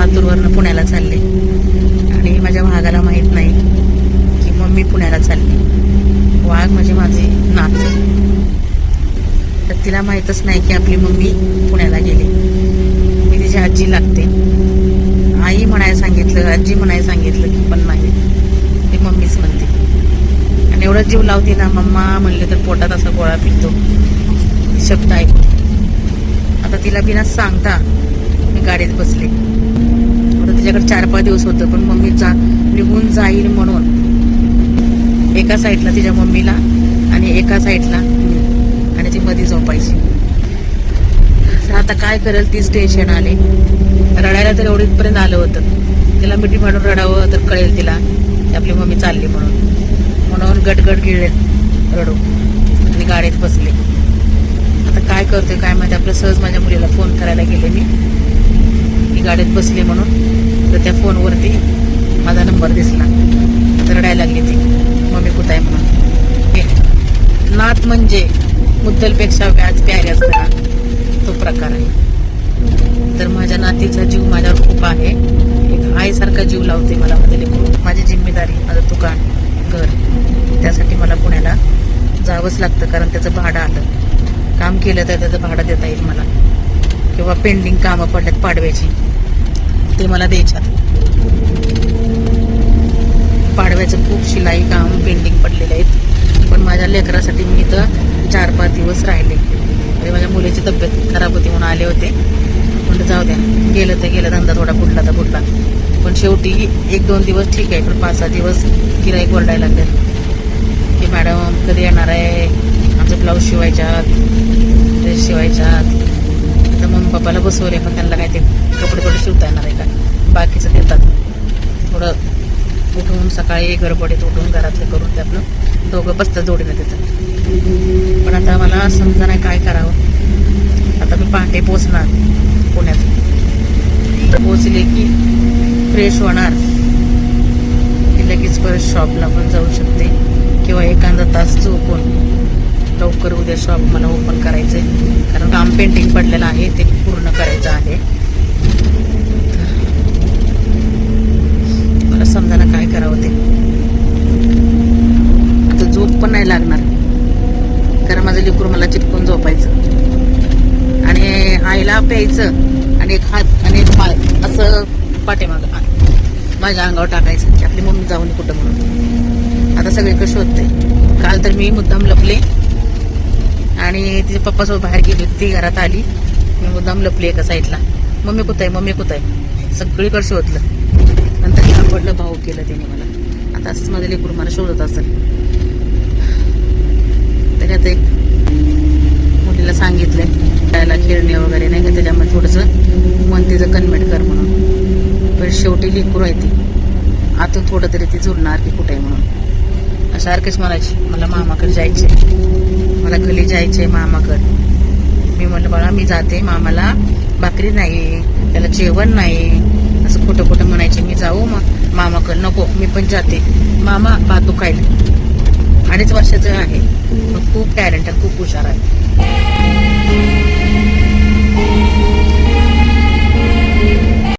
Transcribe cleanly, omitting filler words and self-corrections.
लातूरवरनं पुण्याला चालले आणि माझ्या वाघाला माहीत नाही की मम्मी पुण्याला चालली. वाघ म्हणजे माझे नात, तर तिला माहीतच नाही की आपली मम्मी पुण्याला गेली. मी तिची आजी लागते. आई म्हणायला सांगितलं, आजी म्हणायला सांगितलं की पण नाही, ती मम्मीच म्हणते. आणि एवढं जीव लावते ना, मम्मा म्हणले तर पोटात असा गोळा पिकतो शब्द ऐकून. आता तिला बिना सांगता मी गाडीत बसले. आता तिच्याकडे 4-5 दिवस होतं, पण मम्मी निघून जाईल म्हणून एका साईडला तिच्या मम्मीला आणि एका साईडला मी, आणि ती मध्ये झोपायची. आता काय करेल तीच टेन्शन आले. रडायला तर एवढीपर्यंत आलं होतं. तिला मिठी मारून रडावं तर कळेल तिला की आपली मम्मी चालली म्हणून गटगट गिळले रडू आणि गाडीत बसले. आता काय करते काय माहिती. आपलं सहज माझ्या मुलीला फोन करायला गेले मी गाडीत बसले म्हणून, तर त्या फोनवरती माझा नंबर दिसला. आता रडायला लागली ती, मम्मी कुठं आहे म्हणून. नात म्हणजे मुद्दलपेक्षा व्याज प्यारे असतं ना, तो प्रकार आहे. तर माझ्या नातीचा जीव माझ्यावर खूप आहे. एक आईसारखा जीव लावते मला माझे लेकरू. माझी जिम्मेदारी, माझं दुकान, घर, त्यासाठी मला पुण्याला जावंच लागतं. कारण त्याचं भाडं आलं, काम केलं तर त्याचं भाडं देता येईल मला, किंवा पेंडिंग कामं पडल्यात पाडव्याची ते मला द्यायच्यात. पाडव्याचं खूप शिलाई काम पेंडिंग पडलेले आहेत. पण माझ्या लेकरासाठी मी इथं 4-5 दिवस राहिले. म्हणजे माझ्या मुलीची तब्येत खराब होती म्हणून आले होते. म्हणलं जाऊ द्या, गेलं तर गेलं, धंदा थोडा बुडला तर बुडला. पण शेवटी 1-2 दिवस ठीक आहे, पण 5-6 दिवस गिराईक ओरडायला लागले की मॅडम कधी येणार आहे, आमचे ब्लाऊज शिवायच्यात, ड्रेस शिवायच्यात. तर मम्मी पप्पाला बसवले, पण त्यांना काय ते कपडे थोडे शिवता येणार आहे का, बाकीचं देतात. थोडं उठून सकाळी गडबडीत उठून घरातलं करून ते आपलं दोघं बसतं जोडीनं देतात. पण आता मला समजा नाही काय करावं. आता मी पहाटे पोचणार पुण्यात. पोचले की फ्रेश होणार की लगेच परत शॉपला पण जाऊ शकते, किंवा एखादा तास झोपून लवकर उद्या शॉप मला ओपन करायचं आहे. कारण काम पेंटिंग पडलेलं आहे, ते पूर्ण करायचं आहे. मला समजायला काय करावं ते. आता झोप पण नाही लागणार, कारण माझं लेकरू मला चिटकून झोपायचं आणि आईला प्यायचं आणि एक हात आणि एक पाय असं पाठीमागं माझ्या अंगावर टाकायचं की आपली मम्मी जाऊन कुठं म्हणून. आता सगळीकडे शोधते. काल तर मी मुद्दाम लपले आणि तिच्या पप्पासोबत बाहेर गेली, ती घरात आली, मी मुद्दाम लपली एका साईडला. मम्मी कुठं आहे, मम्मी कुठं आहे, सगळीकडे शोधलं. नंतर सापडलं, भाऊ केलं त्याने मला. आता असंच माझं लेकरू मला शोधत असेल. तरी आता एक मुलीला सांगितलंय त्याला खेळणे वगैरे नाही का, त्याच्यामध्ये थोडंसं मन तिचं कन्व्हर्ट कर म्हणून. पण शेवटी लेकरू आहे ती, आतून थोडं तरी ती जुळणार की कुठे आहे म्हणून. सारखीच म्हणायची मला मामाकडे जायचे, मला घरी जायचे मामाकडे. मी म्हटलं बाळा मी जाते, मामाला भाकरी नाही, त्याला जेवण नाही, असं खोटं खोटं म्हणायचे. मी जाऊ मग मामाकडे, नको मी पण जाते. मामा भात दुखायला. 2.5 वर्षाचं आहे, खूप टॅलेंट आहे, खूप हुशार आहे.